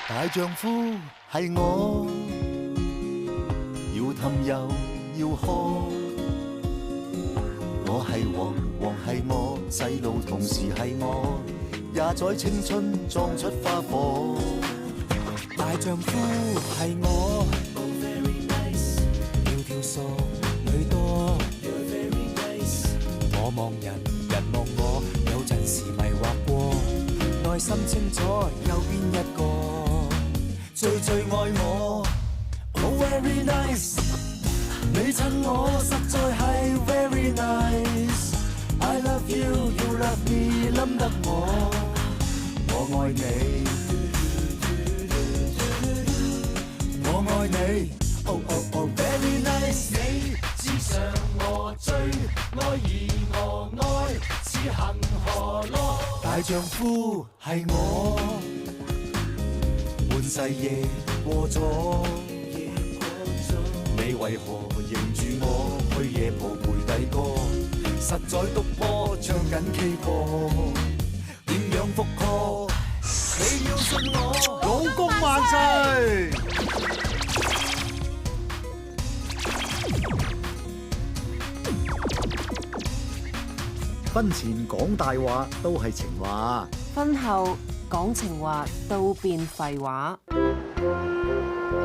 大丈夫係我，要氹又要呵。我係王，王係我，細路同時係我，也在青春撞出花火。大丈夫係我，條條傻女多。我望人，人望我，有陣時迷惑過，內心清楚右邊一個，最愛我。Oh very nice， 你襯我實在係 very nice。I love you， you love me， 冧得我愛你。我愛你，oh oh oh very nice。你知上我追，愛而我愛，似恒河咯。大丈夫係我，半世夜過咗，你為何認住我去夜蒲陪弟哥？實在篤波唱緊 K 歌，點樣復課？你要信我，老公萬歲！婚前講大話都係情話，婚後講情話都變廢話。叫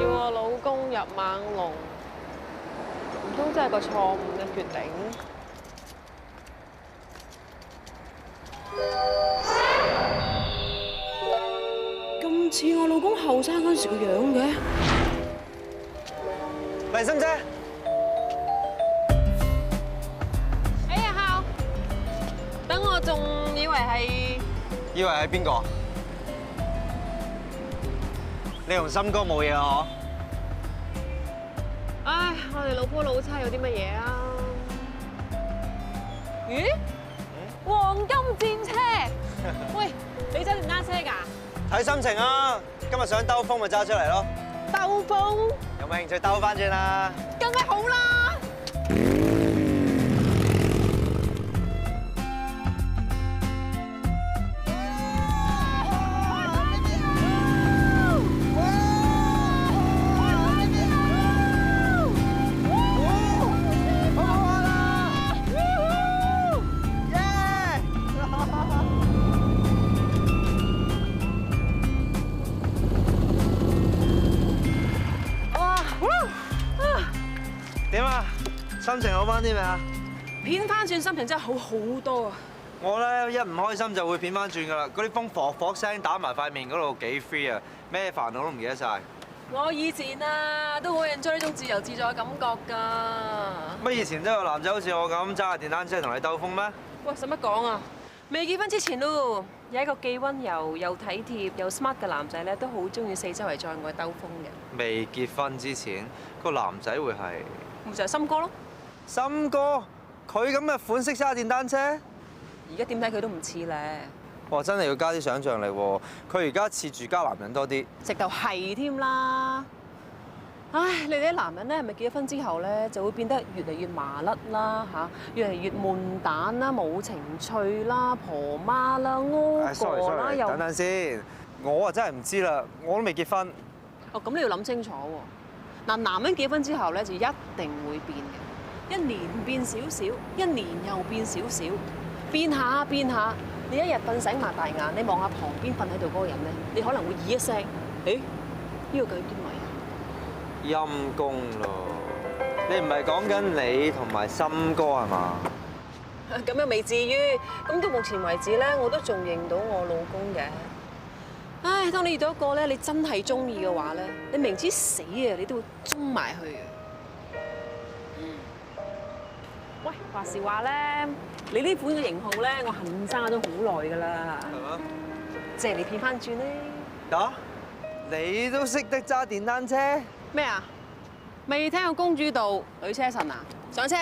我老公入猛龍，唔通真係個錯誤嘅決定？咁似我老公後生嗰時個樣嘅。黎心姐，哎呀孝，等我仲以為係邊個？你同森哥冇嘢啊？唉，我哋老夫老妻有啲乜嘢啊？咦？黃金戰車？喂，你揸電單車㗎？睇心情啊！今日想兜風咪揸出嚟咯。兜風？有冇興趣兜翻轉啊？梗係好啦！點啊？心情好翻啲未啊？片翻轉心情真係好好多啊！我咧一唔開心就會片翻轉噶啦，嗰啲風火火聲打埋塊面嗰度幾 free 啊，咩煩惱都唔記得晒。我以前啊都好 enjoy 呢種自由自在嘅感覺㗎。乜以前都有男仔好似我咁揸下電單車同你兜風咩？喂，使乜講啊？未結婚之前咯，有一個既溫柔又體貼又 smart 嘅男仔咧，都好中意四周圍載我兜風嘅。未結婚之前，個男仔會係咪就係森哥咯。森哥，佢咁嘅款式揸電單車？而家點睇佢都唔似咧。哇！真係要加啲想像力喎。佢而家似住家男人多啲。直頭係添啦。唉，你哋啲男人咧，係咪結咗婚之後咧，就會變得越嚟越麻甩啦嚇，越嚟越悶蛋啦，冇情趣啦，婆媽啦，屙過啦，又等等先，我啊真係唔知啦，我都未結婚。哦，咁你要諗清楚喎。嗱，男人結婚之後咧，就一定會變嘅，一年變少少，一年又變少少，變下變下。你一日瞓醒擘大眼，你望下旁邊瞓喺度嗰個人咧，你可能會咦一聲，誒，呢個究竟邊位啊？陰公咯，你唔係講緊你同埋森哥係嘛？咁又未至於，咁到目前為止咧，我都仲認到我老公嘅。唉，當你遇到一個咧，你真係中意嘅話咧，你明知死啊，你都會衝埋去嘅。喂，話時話咧，你呢款嘅型號咧，我恨揸咗好耐㗎啦。係嘛？借你片翻轉咧。啊？你都識得揸電單車？咩啊？未聽過公主道女車神啊？上車，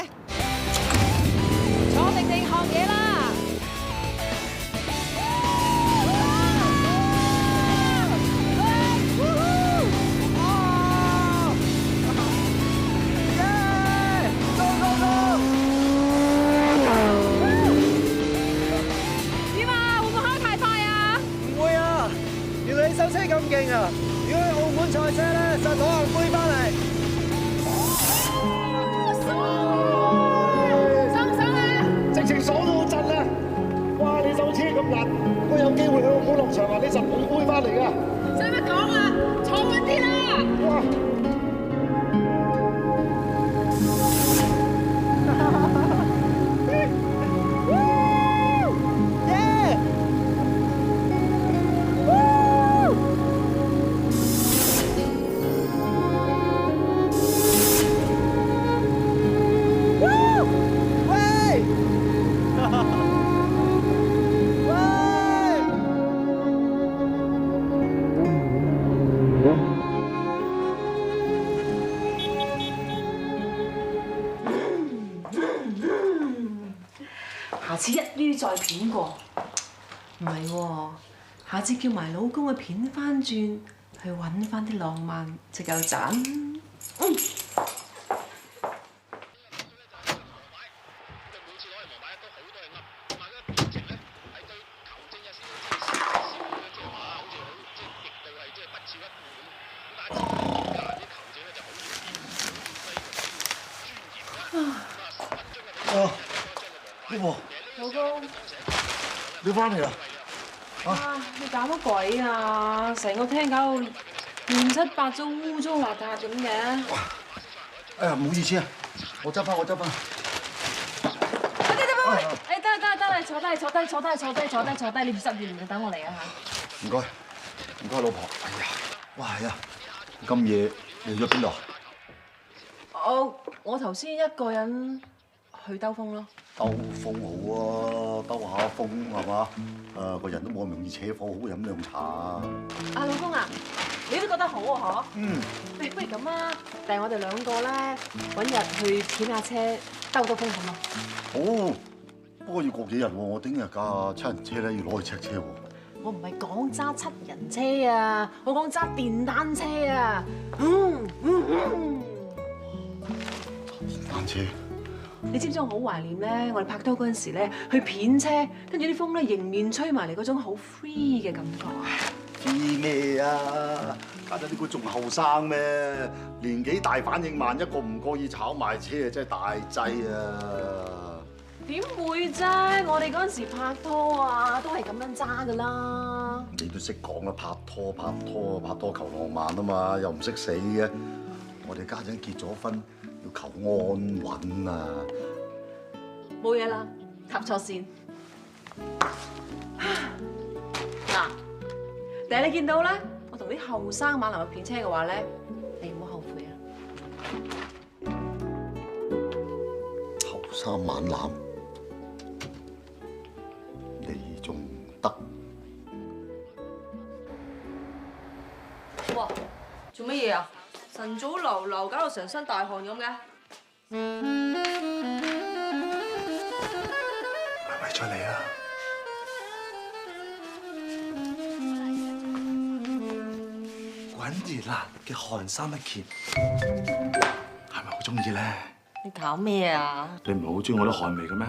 坐定定學嘢啦！收車咁勁啊！如果喺澳門賽車咧，實攞銀杯翻嚟。爽唔爽啊？直情爽到震啊！哇！你手車咁辣，我有機會去澳門落場啊！你實捧杯翻嚟㗎。使乜講啊？坐穩啲啦！哇！下次一於再片過，唔係喎，下次叫埋老公去片翻轉，去揾翻啲浪漫就夠賺。老婆，老公，你翻嚟啦？啊，你搞乜鬼啊？成個廳搞到亂七八糟、污糟邋遢咁嘅。哎呀，唔好意思啊，我執翻。喂，誒得啦，坐低，你唔失業唔等我嚟啊嚇。唔該，老婆。哎呀，哇係啊，咁夜你去咗邊度？我頭先一個人去兜風咯。兜風好啊，兜下風係嘛？個人都冇咁容易扯火，好飲涼茶啊！老公啊，你都覺得好啊嗬？嗯。不如咁啊，但係我哋兩個咧揾日去片下車，兜風好嘛？好，不過要過幾日喎，我聽日架七人車咧要攞去赤車喎。我唔係講揸七人車啊，我講揸電單車啊。電單車。你知唔知我好懷念咧？我哋拍拖嗰陣時咧，去片車，跟住啲風咧迎面吹埋嚟嗰種好 free 嘅感覺。知咩啊？家陣啲佢仲後生咩？年紀大反應慢，一個唔覺意炒埋車啊，真係大劑啊！點會啫？我哋嗰陣時拍拖啊，都係咁樣揸噶啦。你都識講啦，拍拖求浪漫啊嘛，又唔識死嘅。我哋家陣結咗婚，要求安穩啊！冇嘢啦，搭錯線。嗱，但係你見到咧，我同啲後生猛男去片車嘅話咧，你唔好後悔啊！後生猛男，你仲得？哇！做乜嘢啊？晨早流流搞到成身大汗咁嘅。係咪出嚟啊？滾熱辣嘅汗衫一件，係咪好中意咧？你搞咩啊？你唔係好中意我啲汗味嘅咩？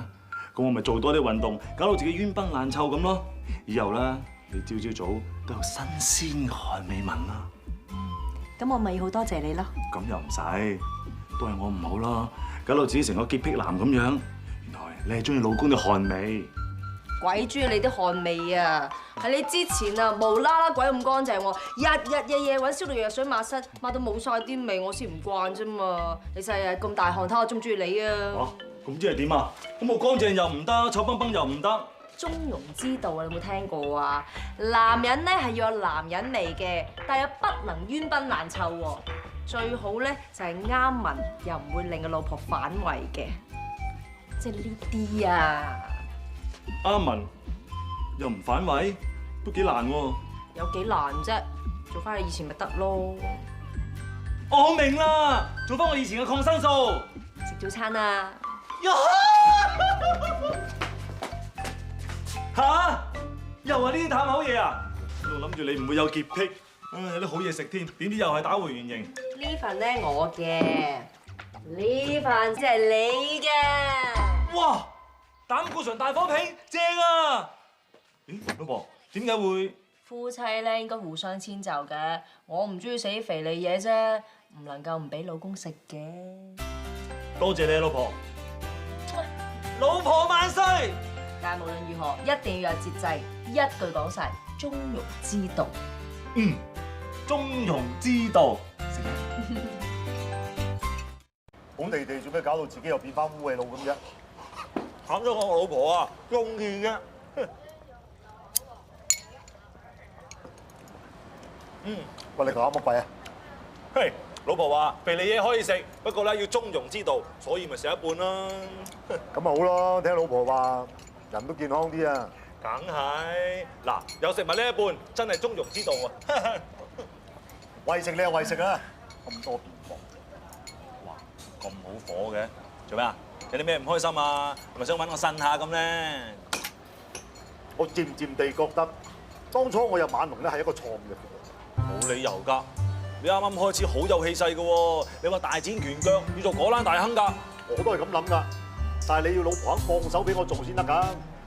咁我咪做多啲運動，搞到自己冤崩爛臭咁咯。以後咧，你朝早都有新鮮嘅汗味聞啦。咁我咪好多謝你咯。咁又唔使，都係我唔好啦，搞到自己成個潔癖男咁樣。原來你係中意老公嘅汗味。鬼中意你啲汗味啊！喺你之前啊，無啦啦鬼咁乾淨喎，日夜揾消毒藥水抹身，抹到冇晒啲味，我先唔慣啫嘛。你成日咁大汗，睇我中唔中意你啊？咁即係點啊？咁我乾淨又唔得，臭崩崩又唔得。中庸之道啊，你有冇聽過啊？男人咧係要有男人味嘅，但又不能冤崩爛臭喎。最好咧就係啱聞，又唔會令個老婆反胃嘅，即係呢啲啊。啱聞又唔反胃，都幾難喎。有幾難啫？做翻你以前咪得咯。我明啦，做翻我以前嘅抗生素。食早餐啊！吓？又係呢啲淡口嘢啊！我仲諗住你唔會有潔癖，有啲好嘢食添，點知又係打回原形。呢份咧我嘅，呢份先係你嘅。哇！膽固醇大火拼，正啊！咦，老婆，點解會夫妻咧應該互相遷就嘅。我唔中意死肥膩嘢啫，唔能夠唔俾老公食嘅。多謝你啊，老婆。老婆萬歲！但係無論如何，一定要有節制，一句講晒，中庸之道。中庸之道。本地地做咩搞到自己又變翻烏氣佬咁啫？慘咗我老婆啊，中意嘅。喂，你搞乜鬼啊？嘿，老婆話肥膩嘢可以食，不過咧要中庸之道，所以咪食一半啦。咁咪好咯，聽老婆話，人都健康啲啊！梗係嗱，有食物呢一半，真係中庸之道啊！為食你又為食啊！咁多變化，哇，咁好火嘅，做咩啊？有啲咩唔開心啊？係咪想揾我呻下咁咧？我漸漸地覺得，當初我入晚龍咧係一個錯誤嘅決定。冇理由㗎，你啱啱開始好有氣勢嘅喎，你話大展拳腳要做果欄大亨㗎，我都係咁諗㗎，但係你要老婆肯放手俾我做先得㗎。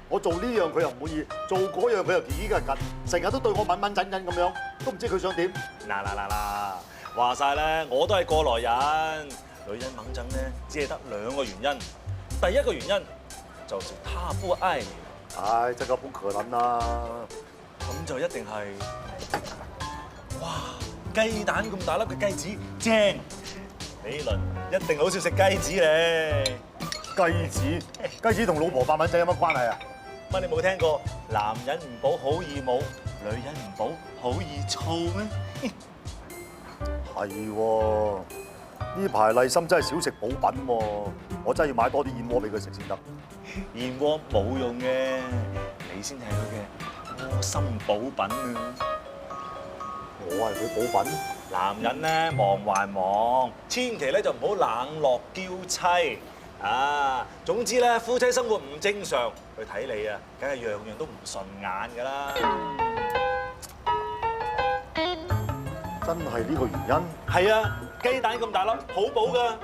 我做呢樣佢又唔滿意，做嗰樣佢又幾緊，成日都對我敏敏陣陣咁樣，都唔知佢想點。嗱，話晒咧，我都係過來人。女人猛震咧，只係得兩個原因。第一個原因就是他不愛你，唉，真係不可能啦！咁就一定係，哇，雞蛋咁大粒嘅雞子，正！呢輪一定好少食雞子咧。雞子同老婆8蚊仔有乜關係啊？乜你冇聽過男人唔補好易冇，女人唔補好易燥咩？係喎，呢排麗心真係少食補品喎，我真係要買多啲燕窩俾佢食先得。燕窩冇用嘅，你先係佢嘅窩心補品啊！我係佢補品。男人咧忙還忙，千祈咧就唔好冷落嬌妻啊！總之咧，夫妻生活唔正常，佢睇你啊，梗係樣樣都唔順眼㗎啦。真係呢個原因？係啊，雞蛋咁大粒，好補㗎。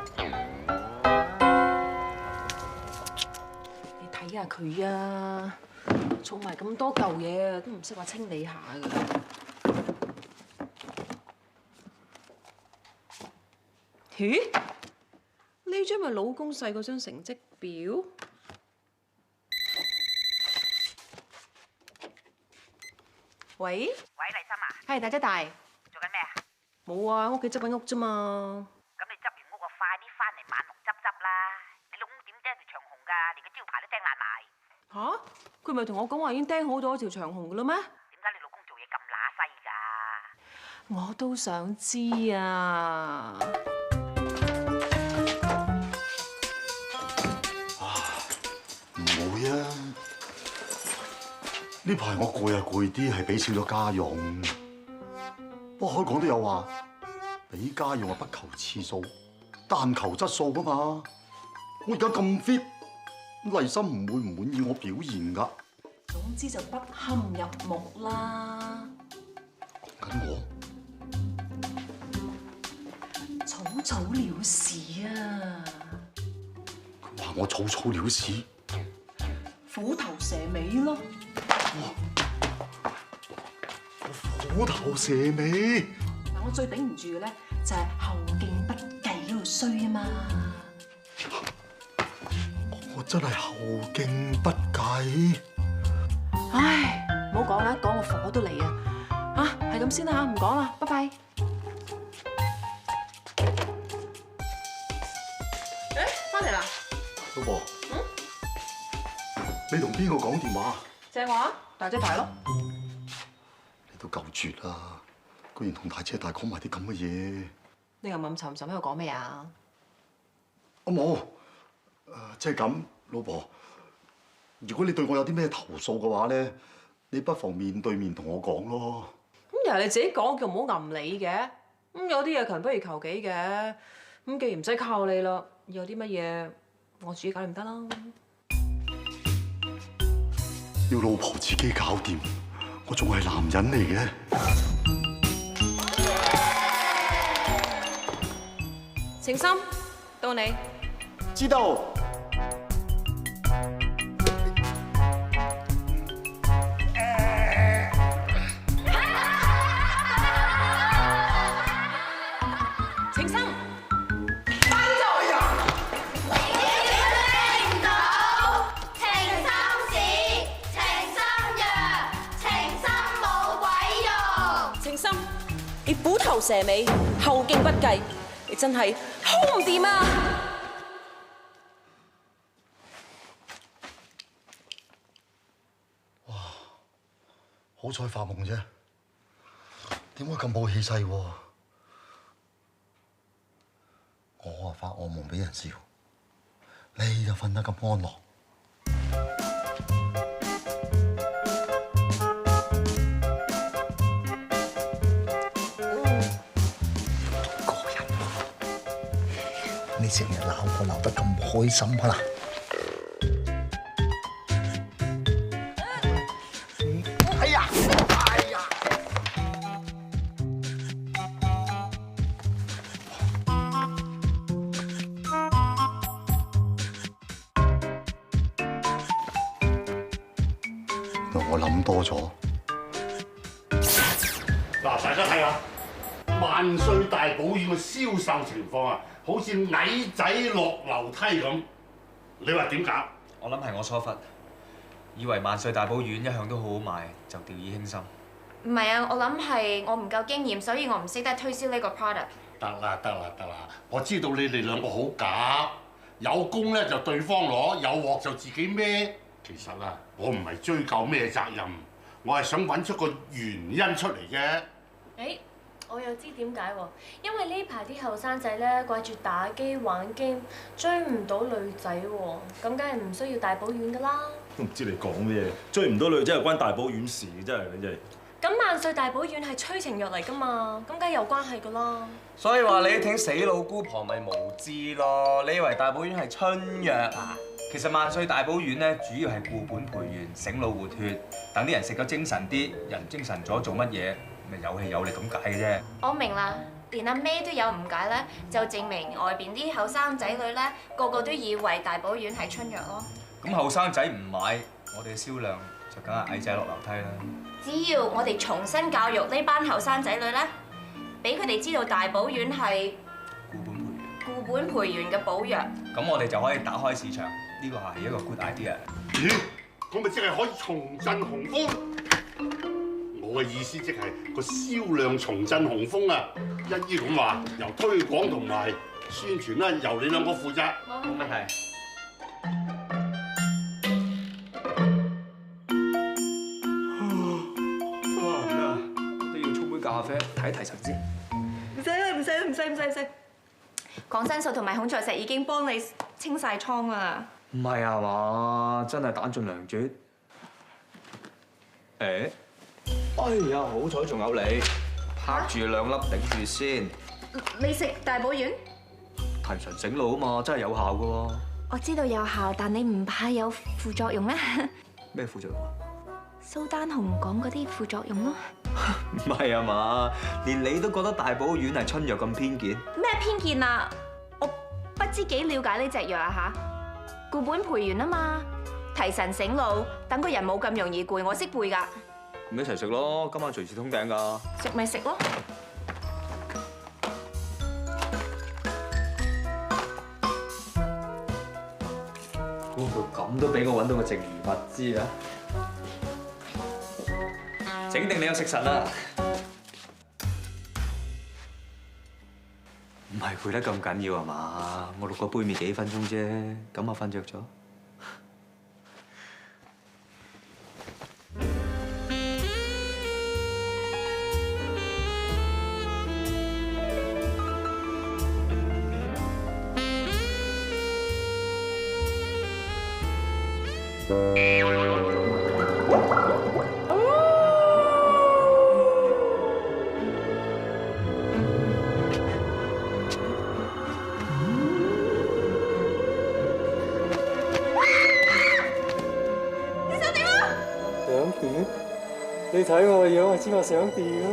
你睇下佢啊，儲埋咁多舊嘢啊，都唔識話清理下㗎。咦？呢張咪老公細嗰張成績表？喂？喂，麗心啊，係大姐大。做緊咩啊？冇啊，屋企執緊屋啫嘛。咁你執完屋啊，快啲翻嚟萬隆執執啦！你老公點釘條長紅㗎？連個招牌都釘爛埋。吓？佢咪同我講話已經釘好咗條長紅㗎啦咩？點解你老公做嘢咁乸西㗎？我都想知啊。唔會啊！呢排我攰啊攰啲，係俾少咗家用。不過開講都有話，俾家用啊不求次數，但求質素㗎嘛。我而家咁 fit，麗心唔會唔滿意我表現㗎。總之就不堪入目啦。講緊我草草了事啊！佢話我草草了事，虎頭蛇尾咯。虎頭蛇尾。嗱，我最頂唔住嘅咧，就係後勁不繼嗰度衰啊嘛。我真係後勁不繼。唉，唔好講啦，講個火都嚟啊！啊，係咁先啦嚇，唔講啦，拜拜。誒，翻嚟啦！老婆，你同邊個講電話？正話，大姐大咯。你都夠絕啦！居然同大姐大講埋啲咁嘅嘢。你又暗沉沉喺度講咩啊？我冇，即係咁，老婆。如果你對我有啲咩投訴嘅話咧，你不妨面對面同我講咯。咁又係你自己講，叫唔好揞你嘅。咁有啲嘢強不如求己嘅。咁既然唔使靠你啦，有啲乜嘢我自己搞掂得啦。要老婆自己搞掂，我仲係男人嚟嘅。情深，到你。知道。勁深，你虎頭蛇尾，後勁不繼，你真係好唔掂啊！好彩發夢啫，點解咁冇氣勢喎？我發惡夢俾人笑，你就瞓得咁安樂。過癮喎！你成日鬧我鬧得咁開心啊！我諗多咗。嗱，大家睇下萬歲大寶丸嘅銷售情況啊，好似矮仔落樓梯咁。你話點搞？我諗係我疏忽，以為萬歲大寶丸一向都好好賣，就掉以輕心。唔係啊，我諗係我唔夠經驗，所以我唔識得推銷呢個 product。得啦，我知道你哋兩個好夾，有功咧就對方攞，有鑊就自己孭。其實啊，我唔係追究咩責任，我係想揾出個原因出嚟啫。誒，我又知點解喎，因為呢排啲後生仔咧掛住打機玩 game，追唔到女仔喎，咁梗係唔需要大寶丸噶啦。都唔知你講咩，追唔到女仔又關大寶丸事，真係你真係。咁萬歲大寶丸係催情藥嚟噶嘛，咁梗係有關係噶啦。所以話你挺死老姑婆咪無知咯，你以為大寶丸係春藥啊？其實萬歲大寶丸咧，主要係固本培元、醒腦活血，等啲人食咗精神啲，人精神咗做乜嘢，咪有氣有力咁解嘅啫。我明啦，連阿 May 都有誤解咧，就證明外邊啲後生仔女咧，個個都以為大寶丸係春藥咯。咁後生仔唔買，我哋嘅銷量就梗係矮仔落樓梯啦。只要我哋重新教育呢班後生仔女咧，俾佢哋知道大寶丸係固本培元嘅補藥，咁我哋就可以打開市場，呢個係一個 good idea。咦？咁咪即係可以重振雄風？我嘅意思即係個銷量重振雄風啊！一於咁話，由推廣同埋宣傳啦，由你兩個負責。冇問題。都要沖杯咖啡提一提神先。唔使。抗生素同埋孔雀石已經幫你清晒瘡啦。唔係啊嘛，真係彈盡糧絕。誒，哎呀，好彩仲有你，拍住兩粒頂住先。你食大寶丸？提神醒腦啊嘛，真係有效噶喎。我知道有效，但你唔怕有副作用咩？咩副作用啊？蘇丹紅講嗰啲副作用咯。唔係啊嘛，連你都覺得大寶丸係春藥咁偏見？咩偏見啊？我不知幾了解呢隻藥啊嚇！固本培元啊嘛，提神醒腦，等個人冇咁容易攰，我識背㗎。咁一齊食咯，今晚隨時通頂㗎。食咪食咯。估唔到咁都俾我揾到個剩餘物資啊！整定你個食神啦！唔係攰得咁緊要係嘛？我錄個杯麵幾分鐘啫，咁啊瞓着咗。你睇我個樣，我知我想點啦。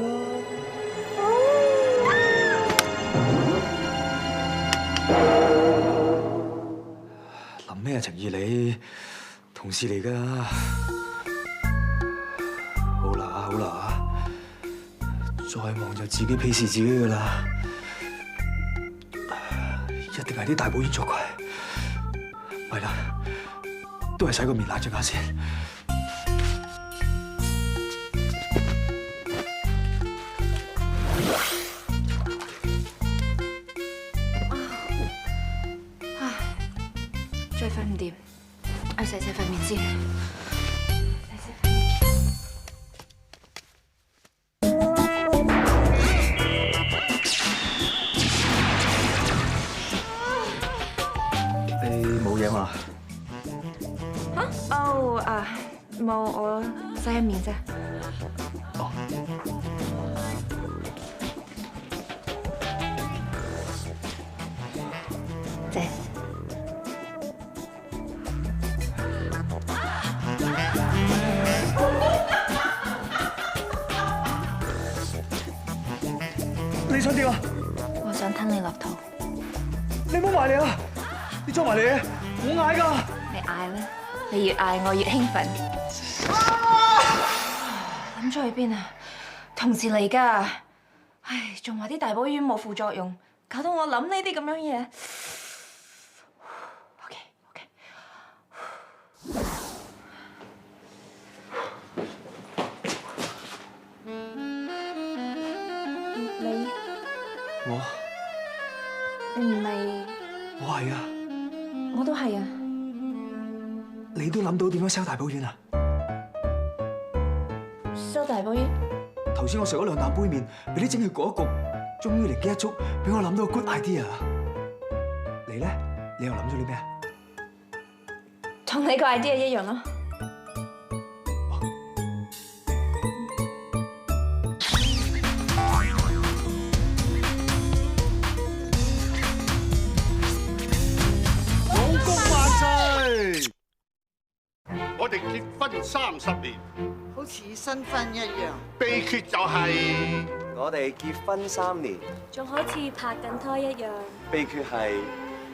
諗咩情義你？同事嚟㗎。好啦，再忙就自己鄙視自己㗎啦。一定係啲大寶丸作怪。係啦，都係洗個面冷靜下先。洗洗塊面先。你冇嘢嘛？嚇？哦啊，冇，我洗下面啫。哦。謝。你想點啊？我想吞你落肚。你唔好埋嚟啊！你裝埋嚟嘅，我嗌㗎。你嗌啦，你越嗌我越興奮。諗咗去邊啊？同事嚟㗎。唉，仲話啲大寶丸冇副作用，搞到我諗呢啲咁樣嘢。你唔係？我係啊。我都係啊。你都諗到點樣 sell 大寶丸啊？收大寶丸？頭先我食咗2啖杯麵，俾啲蒸氣焗一焗，終於靈機一觸，俾我諗到個 good idea 啊！你咧？你又諗咗啲咩啊？同你個 idea 一樣咯。我哋結婚30年，好似新婚一樣。秘訣就係我哋結婚3年，仲好似拍緊拖一樣。秘訣係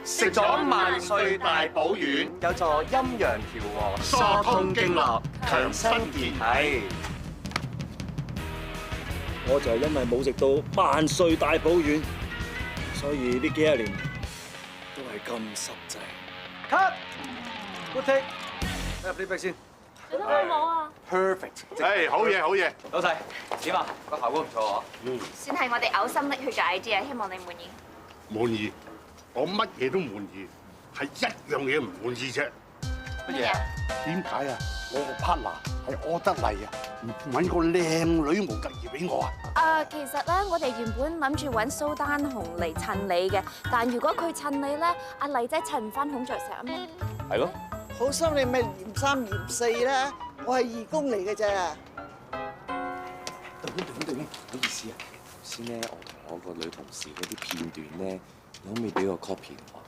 食咗萬歲大寶丸，有助陰陽調和、疏通經絡、強身健體。我就係因為冇食到萬歲大寶丸，所以呢幾年都係咁濕滯。Cut， good take。入呢筆先。做得好唔好啊 ？Perfect。誒，好嘢，好嘢。老細點啊？個效果唔錯啊。算係我哋嘔心瀝血嘅 idea，希望你滿意。滿意，我乜嘢都滿意，係一樣嘢唔滿意啫。乜嘢？點解啊？我個 partner 係柯德麗啊，唔揾個靚女模特兒俾我啊？其實咧，我哋原本諗住揾蘇丹紅嚟襯你嘅，但如果佢襯你咧，阿麗仔襯唔翻孔雀石啊嘛。係咯。好心你咪嫌3嫌4啦，我係義工嚟嘅咋。對唔好意思啊，頭先咧我同我個女同事嗰啲片段咧，你可唔可以俾個 copy 我？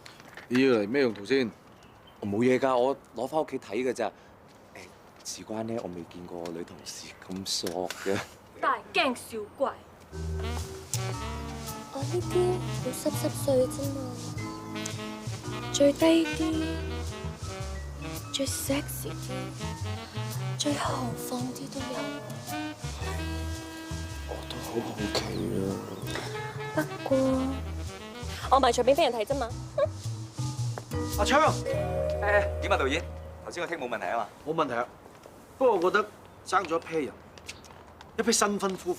你要嚟咩用途先？我冇嘢㗎，我攞翻屋企睇㗎咋。事關咧，我未見過我女同事咁索嘅。大驚小怪。我呢啲好濕碎啫嘛，最低啲。最 sexy 啲，最豪放啲都有。我都好好奇啊。不過我唔係隨便俾人睇啫嘛。阿昌，點啊導演？頭先個 take 冇問題啊嘛？冇問題啊。不過我覺得爭咗一批人，一批新婚夫婦。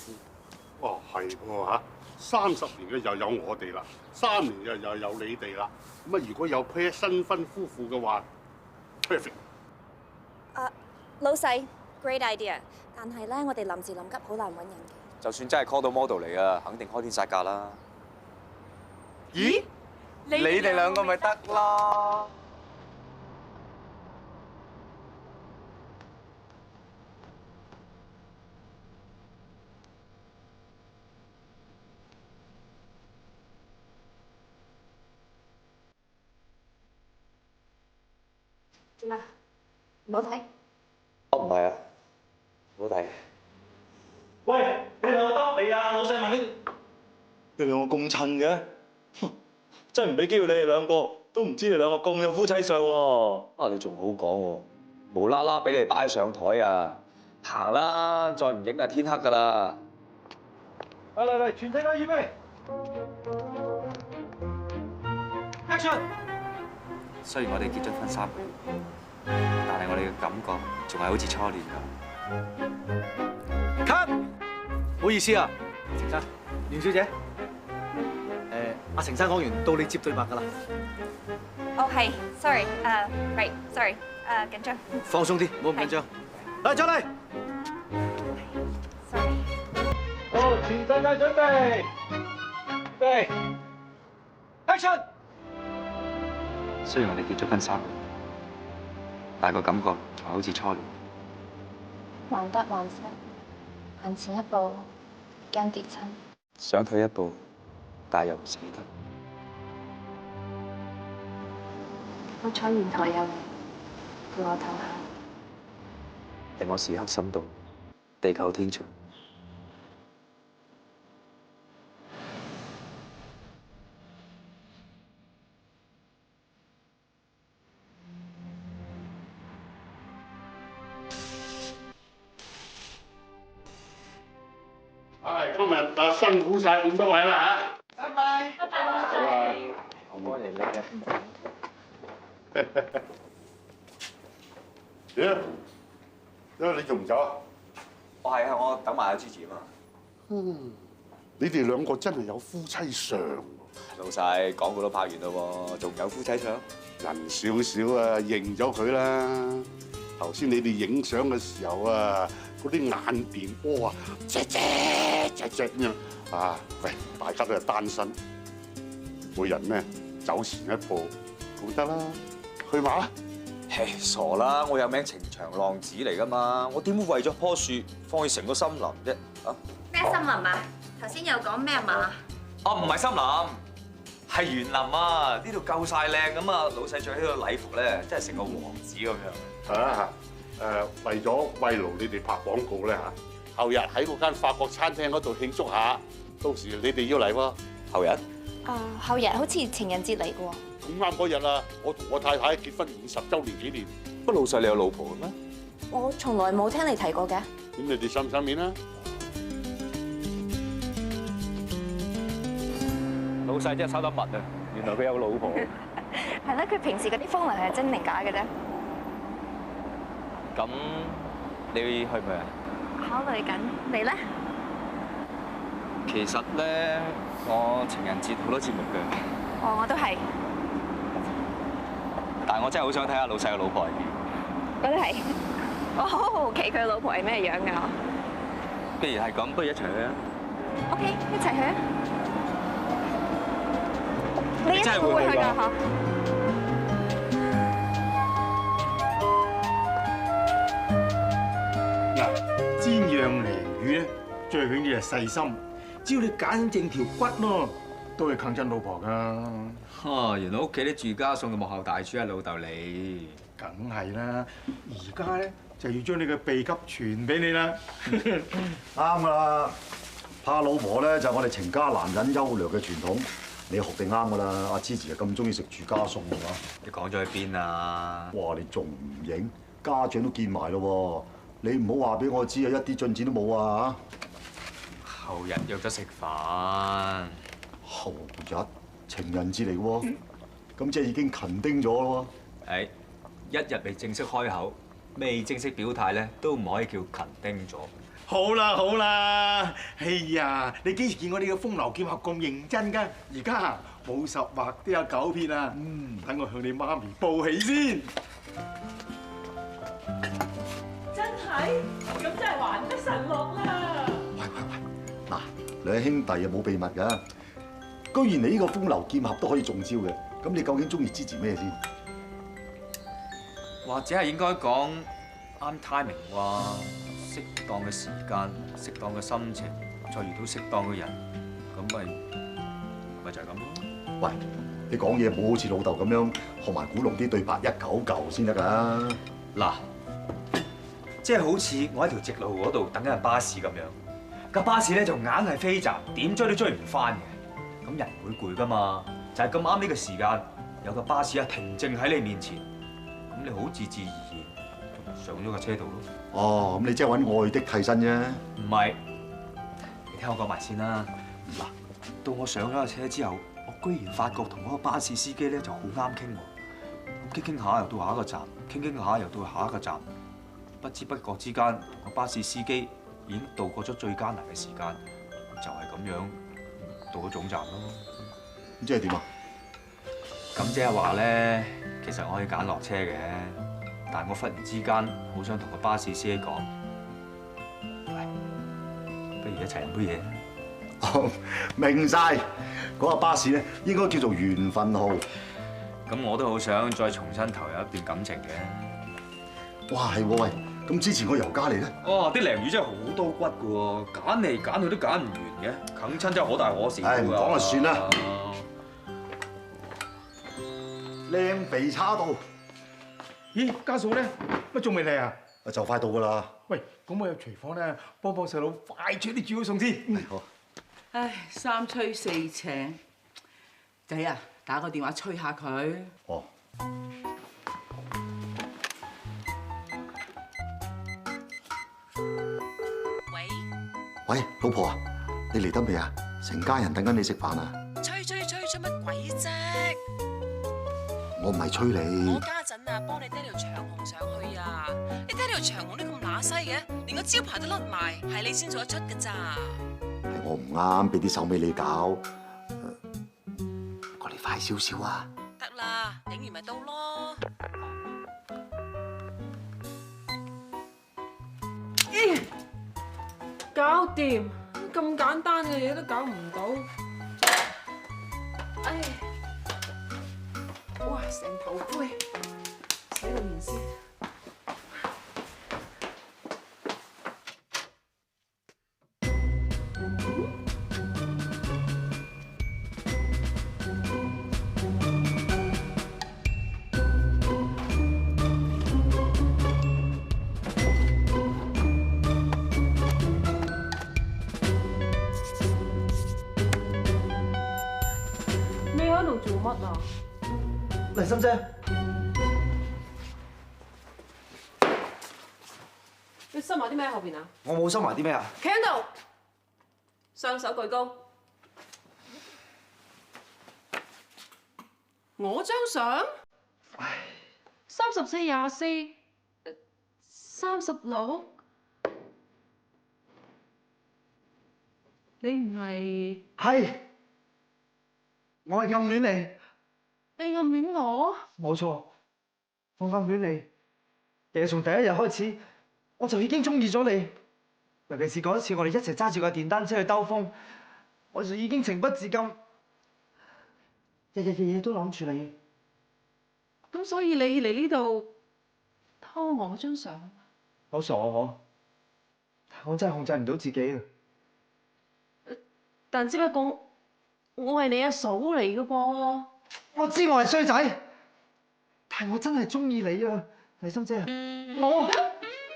哦，係喎嚇，30年嘅又有我哋啦，3年又有你哋啦。咁啊，如果有批新婚夫婦嘅話， perfect。老細 ，great idea， 但係咧，我哋臨時臨急，好難揾人嘅。就算真係 call 到 model 嚟啊，肯定開天殺價啦。咦？你哋兩個咪得咯？點啊？唔好睇。哦，唔係啊，好睇。喂，你兩個得嚟啊！老細問你，你兩個咁襯嘅，真係唔俾機會你哋兩個，都唔知你兩個咁有夫妻相喎。啊，你仲好講喎，無啦啦俾你擺上台啊！行啦，再唔影啊天黑㗎啦！嚟，全體預備 ，Action！ 雖然我哋結咗婚3個月，但係我哋嘅感覺仲係好似初戀咁。Cut！ 唔好意思啊，程生、袁小姐，阿程生講完，到你接對白㗎啦。哦係，sorry，right，sorry，緊張。放鬆啲，唔好咁緊張。嚟，再嚟。sorry。好，全世界準備，預備，action！雖然我哋結咗婚3年，但係個感覺就好似初戀。患得患失，行前一步，驚跌親。想退一步，但又唔捨得。好彩沿途有你陪我唞下。令我時刻心動，地久天長。今日辛苦晒咁多位啦嚇！拜拜，拜拜。我幫你拎嘅。點？因為你仲唔走啊？我等埋阿 Gigi 啊嘛。你哋兩個真係有夫妻相喎。老細廣告都拍完啦喎，仲有夫妻相？人少少啊，認咗佢啦。頭先你哋影相嘅時候啊，嗰啲眼電波啊，隻咁樣啊！喂，大家都係單身，每人咧走前一步咁得啦，去馬啦！唉，傻啦！我有名情長浪子嚟噶嘛，我點會為咗棵樹放棄成個森林啫？啊！咩森林啊？頭先又講咩嘛？啊，唔係森林，係園林啊！呢度夠晒靚咁啊！老細着呢個禮服咧，真係成個王子咁樣。啊！為咗慰勞你哋拍廣告咧嚇，後日喺嗰間法國餐廳嗰度慶祝下，到時你哋要嚟喎。後日？後日好似情人節嚟嘅喎。咁啱嗰日啊，我同我太太結婚50週年紀念。不過老細你有老婆嘅咩？我從來冇聽你提過嘅。咁你哋心唔心面啊？老細真係收得密啊！原來佢有老婆。係啦，佢平時嗰啲風流係真定假嘅啫。咁你去唔去啊？考慮緊，你咧？其實咧，我情人節好多節目嘅。哦，我都係。但係我真係好想睇下老細嘅老婆係點。我都係。我好好奇佢老婆係咩樣㗎？既然係咁，不如一齊去啊 ！OK， 一齊去啊！你一定會去㗎嚇？煎釀鯪魚咧，最緊要係細心。只要你揀正條骨咯，都係啃親老婆噶。原來屋企啲住家送嘅幕後大廚係老豆你。梗係啦，而家咧就要將你嘅秘笈傳俾你啦。啱噶啦，怕老婆咧就係我哋程家男人優良嘅傳統。你學定啱噶啦，阿 Gigi 就咁中意食住家餸㗎嘛。你講咗去邊啊？哇！你仲唔影？家長都見埋咯喎，你唔好話俾我知啊！一啲進展都冇啊！後日約咗食飯。後日情人節嚟喎，咁即係已經勤丁咗咯喎。一日未正式開口，未正式表態咧，都唔可以叫勤丁咗。好啦好啦，哎呀，你幾時見我哋嘅風流劍俠咁認真㗎？而家冇10劃都有9撇啊！等我向你媽咪報喜先。真係，咁真係還得神落啦！嗱，兩兄弟又冇秘密㗎，居然你呢個風流劍俠都可以中招嘅，咁你究竟中意 Gigi 咩先？或者係應該講啱 timing 啩，適當嘅時間、適當嘅心情，再遇到適當嘅人，咁咪就係咁咯。喂，你講嘢唔好好似老豆咁樣學埋古龍啲對白199先得㗎。嗱，即係好似我喺條直路嗰度等緊巴士咁樣，架巴士咧就硬係飛站，點追都追唔翻嘅。咁人會攰㗎嘛，就係咁啱呢個時間，有架巴士啊停正喺你面前，咁你好自自然然就上咗架車度咯。哦，咁你即係揾愛的替身啫。唔係，你聽我講埋先啦。嗱，到我上咗架車之後，我居然發覺同嗰個巴士司機咧就好啱傾喎。咁傾下又到下一個站，傾下又到下一個站，不知不覺之間，同個巴士司機已經度過咗最艱難嘅時間，就係咁樣到咗總站咯。咁即係點啊？咁咁即係話咧，其實我可以揀落車嘅，但係我忽然之間好想同個巴士司機講，喂，不如一齊飲杯嘢。哦，明晒，嗰個巴士咧應該叫做緣分號。咁我都好想再重新投入一段感情嘅。哇，係喎喂，咁之前個尤嘉莉咧？哦，啲鯪魚真係好多骨㗎喎，揀嚟揀去都揀唔完嘅，啃親真係可大可小。唉，唔講就算啦。靚鼻叉到。咦，家嫂咧，乜仲未嚟啊？就快到㗎啦。喂，咁我入廚房咧，幫細佬快脆啲煮好餸先。好。唉，三催四請，仔啊，打個電話催下佢。哦。喂，老婆啊，你嚟得未啊？成家人等緊你食飯啊！吹乜鬼啫？我唔係催你。我家陣啊，幫你釘條長紅上去啊！你釘條長紅都咁乸西嘅，連個招牌都甩埋，係你先做得出㗎咋？係我唔啱，俾啲手尾你搞。我哋快少少啊！得啦，影完咪到咯。搞掂，咁簡單嘅嘢都搞唔到。唉，哇！成頭灰，洗個面先。做乜啊？黎心姐，你收埋啲咩喺後邊啊？我冇收埋啲咩啊？企喺度，雙手舉高。我張相，34、24、36，你唔係？係。我係暗戀你。你暗戀我？冇錯，我暗戀你。其實從第一日開始，我就已經中意咗你。尤其是嗰一次我哋一齊揸住架電單車去兜風，我就已經情不自禁，日日都諗住你。咁所以你嚟呢度偷我張相？好傻我真係控制唔到自己啊！但只不過我係你阿嫂嚟嘅噃。我知我係衰仔，但係我真係中意你啊，黎心姐。我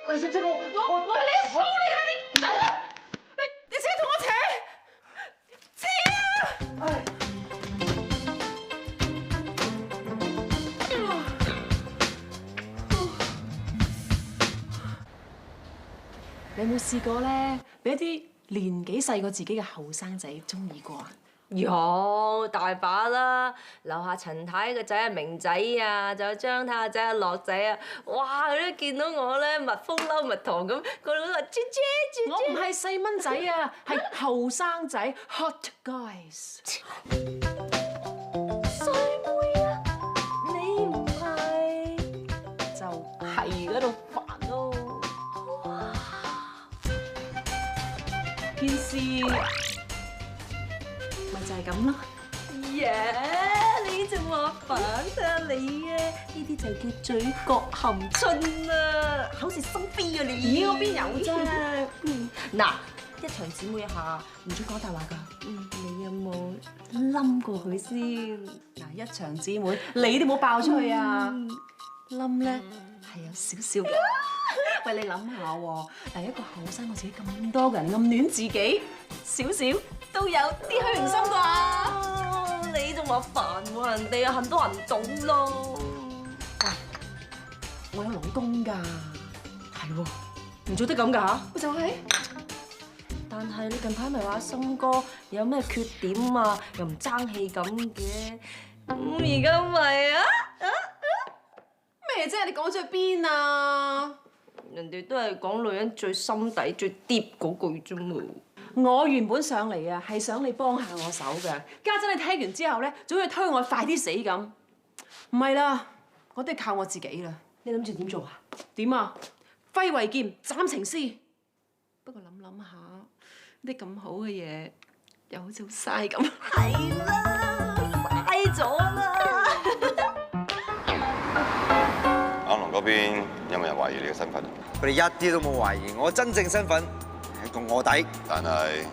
黎心姐，我係你阿嫂嚟㗎，你自己同我扯啊！你有冇試過咧，俾一啲年紀細過自己嘅後生仔中意過啊？有大把啦，樓下陳太個仔阿明仔啊，仲有張太個仔阿樂仔啊，哇！佢都見到我咧，蜜蜂嬲蜜糖咁，個個都話姐姐姐姐。我唔係細蚊仔啊，係後生仔 hot guys。衰妹啊，你唔係就係嗰度煩咯。件事咪就係咁咯。耶！你仲話反睇下你啊？呢啲就叫嘴角含春啦，好似心飛啊你！咦，我邊有啫？嗱，一場姊妹一下，唔准講大話㗎。你有冇冧過佢先？嗱，一場姊妹，你都冇爆出去啊！冧咧係有少少嘅。喂，你諗下喎，嗱，一個後生過自己咁多個人暗戀自己，少少都有啲虛榮心啩？你仲話煩喎，人哋啊恨都恨唔到咯。我有老公㗎。係喎，唔做得咁㗎嚇？咪就係。但係你近排咪話森哥有咩缺點啊，又唔爭氣咁嘅，而家咪啊？咩啫？你講咗去邊啊？人哋都係講女人最心底最 deep 嗰句啫嘛。我原本上嚟啊，係想你幫下我手㗎。家陣你聽完之後咧，總要推我快啲死咁。唔係啦，我都係靠我自己啦。你諗住點做啊？點啊？揮慧劍斬情絲。不過諗下，啲咁好嘅嘢，又好似好嘥咁。係啦，嘥咗啦。啱龍嗰邊有冇人懷疑你嘅身份？佢哋一啲都冇懷疑，我真正身份係個臥底。但係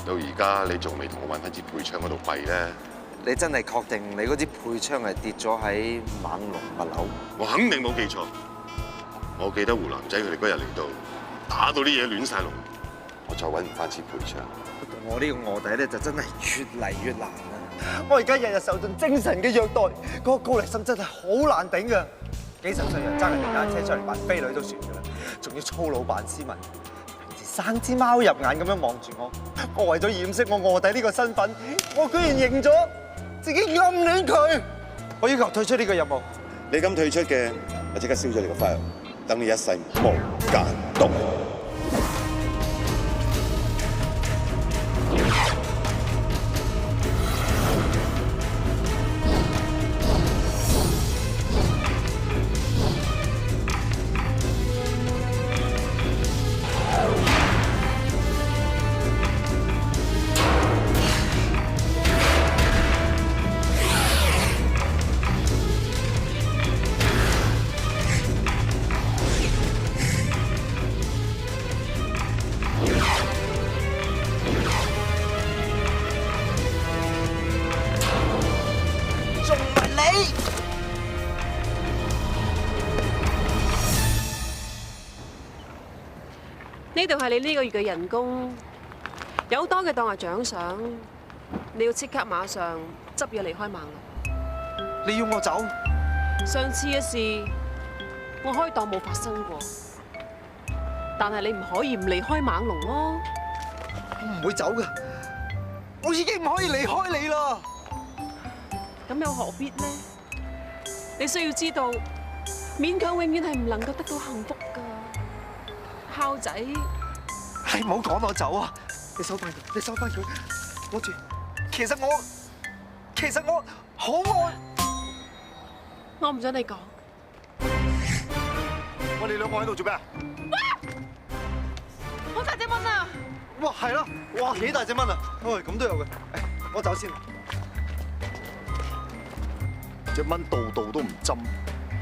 到而家你仲未同我揾翻支配槍嗰度弊咧？你真係確定你嗰支配槍係跌咗喺猛龍物樓？我肯定冇記錯。我記得湖南仔佢哋嗰日嚟到，打到啲嘢亂晒龍，我再揾唔翻支配槍。不過我呢個臥底咧就真係越嚟越難啦。我而家日日受盡精神嘅虐待，嗰個高麗參真係好難頂㗎。幾十歲人揸緊電單車上嚟扮飛女都算㗎啦，仲要粗魯扮斯文，平時生支貓入眼咁樣望住我。我為咗掩飾我臥底呢個身份，我居然認咗自己暗戀佢。我要求退出呢個任務。你咁退出嘅，我即刻燒咗你個 file， 等你一世無間道。呢度係你呢個月嘅人工，有多嘅當係獎賞，你要即刻馬上執嘢離開猛龍。你要我走？上次嘅事，我可以當冇發生過，但係你唔可以唔離開猛龍咯。我唔會走㗎，我已經唔可以離開你啦。咁又何必呢？你需要知道，勉強永遠係唔能夠得到幸福㗎。孝仔，係唔好趕我走啊！你收翻佢，你收翻佢，攞住。其實我好愛。我唔想你講。我哋兩個喺度做咩啊？好大隻蚊啊！哇，係啦，哇，幾大隻蚊啊！喂，咁都有嘅。我走先。隻蚊度度都唔針，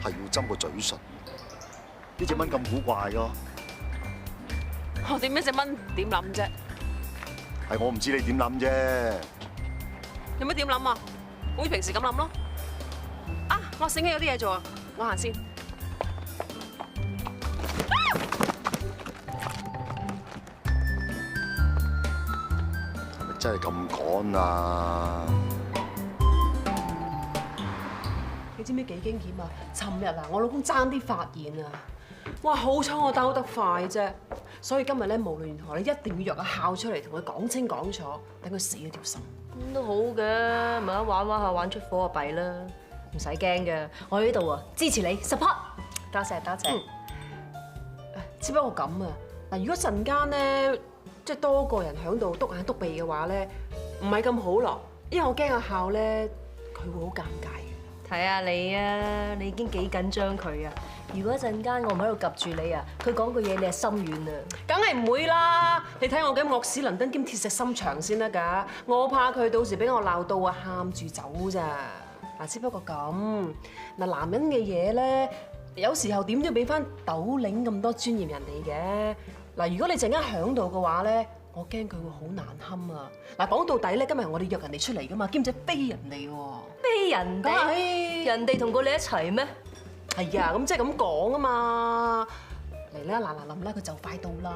係要針個嘴唇。呢隻蚊咁古怪㗎。我點一隻蚊點諗啫？係我唔知你點諗啫。有咩點諗啊？好似平時咁諗咯。啊！我醒起有啲嘢做啊，我行先。係咪真係咁趕啊？你知唔知幾驚險啊？尋日啊，我老公爭啲發現啊！哇！好彩我兜得快啫，所以今日咧無論如何，你一定要約阿孝出嚟同佢講清講楚，等佢死咗條心。咁都好嘅，咪一玩玩下玩出火就弊啦，唔使驚嘅。我喺呢度啊，支持你 support。多謝多謝。只不過咁啊，嗱，如果陣間咧即係多個人喺度篤眼篤鼻嘅話咧，唔係咁好咯，因為我驚阿孝咧佢會好尷尬嘅。睇下你啊，你已經幾緊張佢啊！如果一陣間我唔喺度夾住你啊，佢講句嘢你係心軟啊！梗係唔會啦！你睇我嘅惡死倫敦兼鐵石心腸先得㗎，我怕佢到時俾我鬧到啊喊住走咋。嗱，只不過咁嗱，男人嘅嘢咧，有時候點都要俾翻斗零咁多尊嚴人哋嘅。嗱，如果你陣間響度嘅話咧，我驚佢會好難堪啊！嗱，講到底咧，今日我哋約人哋出嚟㗎嘛，兼且飛人哋喎，飛人哋，人哋同過你一齊咩？係啊，咁即係咁講啊嘛。嚟啦，嗱臨啦，佢就快到啦。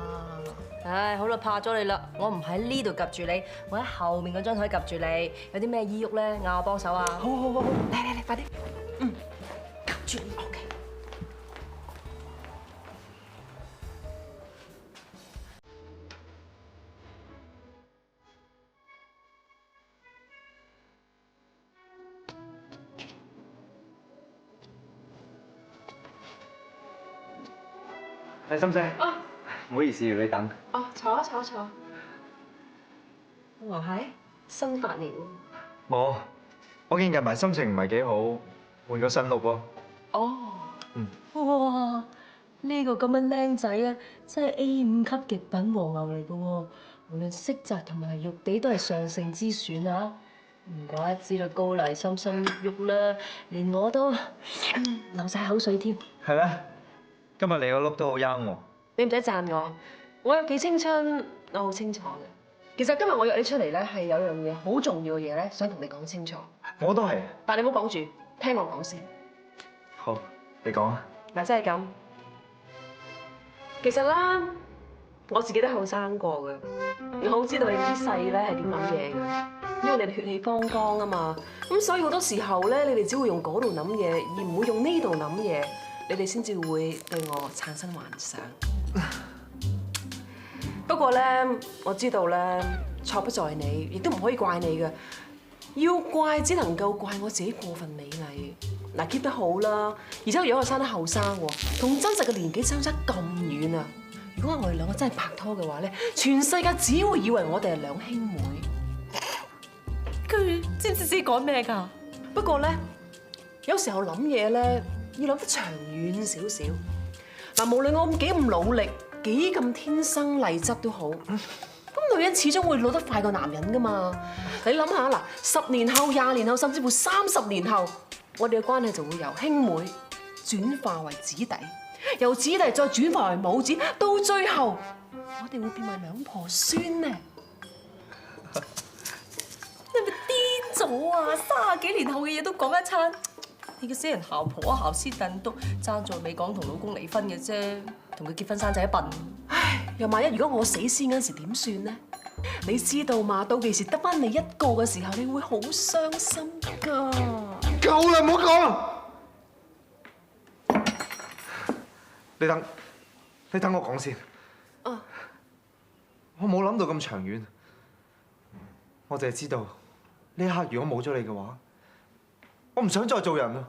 唉，好啦，怕咗你啦，我唔喺呢度夾住你，我喺後面嗰張台夾住你。有啲咩依鬱咧，嗌我幫手啊！好，嚟，快啲。夾住你 ，OK。係心姐，唔好意思，要你等。哦，坐。哇，係新髮型。我見近排心情唔係幾好，換咗新 look 喎。哦。哇！呢個咁嘅靚仔啊，真係 A5 級極品黃牛嚟嘅喎，無論色澤同埋肉地都係上乘之選啊！唔怪得知道高麗心心喐喐啦，連我都流晒口水添。係咩？今日你個 look 都好啱喎。你唔使讚我，我有幾青春，我好清楚嘅。其實今日我約你出嚟咧，係有樣嘢好重要嘅嘢咧，想同你講清楚。我都係。但你唔好講住，聽我講先。好，你講啊。嗱，真係咁。其實啦，我自己都後生過嘅，我好知道你啲細咧係點諗嘢嘅，因為你哋血氣方剛啊嘛，咁所以好多時候咧，你哋只會用嗰度諗嘢，而唔會用呢度諗嘢，你哋先至會對我產生幻想。不過咧，我知道咧，錯不在你，亦都唔可以怪你嘅，要怪只能夠怪我自己過分美麗。嗱 keep 得好啦，而且個樣又生得後生喎，同真實嘅年紀相差咁遠啊！如果我哋兩個真係拍拖嘅話咧，全世界只會以為我哋係兩兄妹。佢知唔知自己講咩㗎？不過咧，有時候諗嘢咧要諗得長遠少少。嗱，無論我幾咁努力，幾咁天生麗質都好，咁女人始終會老得快過男人㗎嘛。你諗下嗱，10年後、20年後，甚至乎30年後。我哋嘅關係就會由兄妹轉化為姊弟，由姊弟再轉化為母子，到最後我哋會變為兩婆孫呢？你咪癲咗啊！30幾年後嘅嘢都講一餐，你個死人姣婆啊，姣屍燉都爭在未講同老公離婚嘅啫，同佢結婚生仔一笨。唉，又萬一如果我死先嗰時點算呢？你知道嘛？到幾時得返你一個嘅時候，你會好傷心㗎。夠啦，唔好講。你等我講先。啊。我冇諗到咁長遠，我淨係知道呢一刻如果冇咗你嘅話，我唔想再做人啦。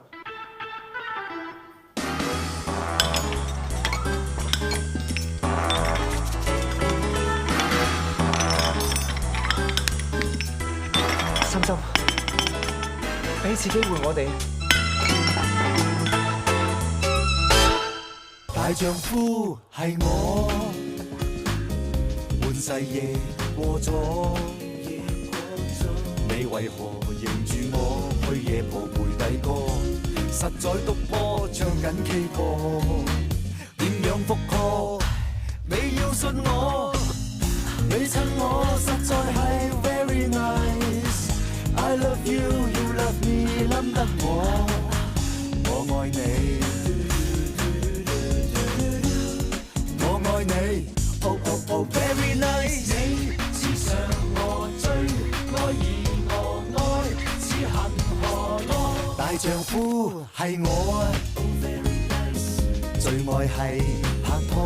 心心。俾次機會我哋。大丈夫係我，半世夜過咗，你為何認住我去夜蒲陪弟哥？實在督波唱緊 K 歌，點樣復課？你要信我，你襯我實在係 very nice。I love you, you love me， 冧得我愛你，我愛你 ，oh oh oh very nice。你似上我追，愛而我愛，似恒河愛。大丈夫係我啊，最愛係拍拖。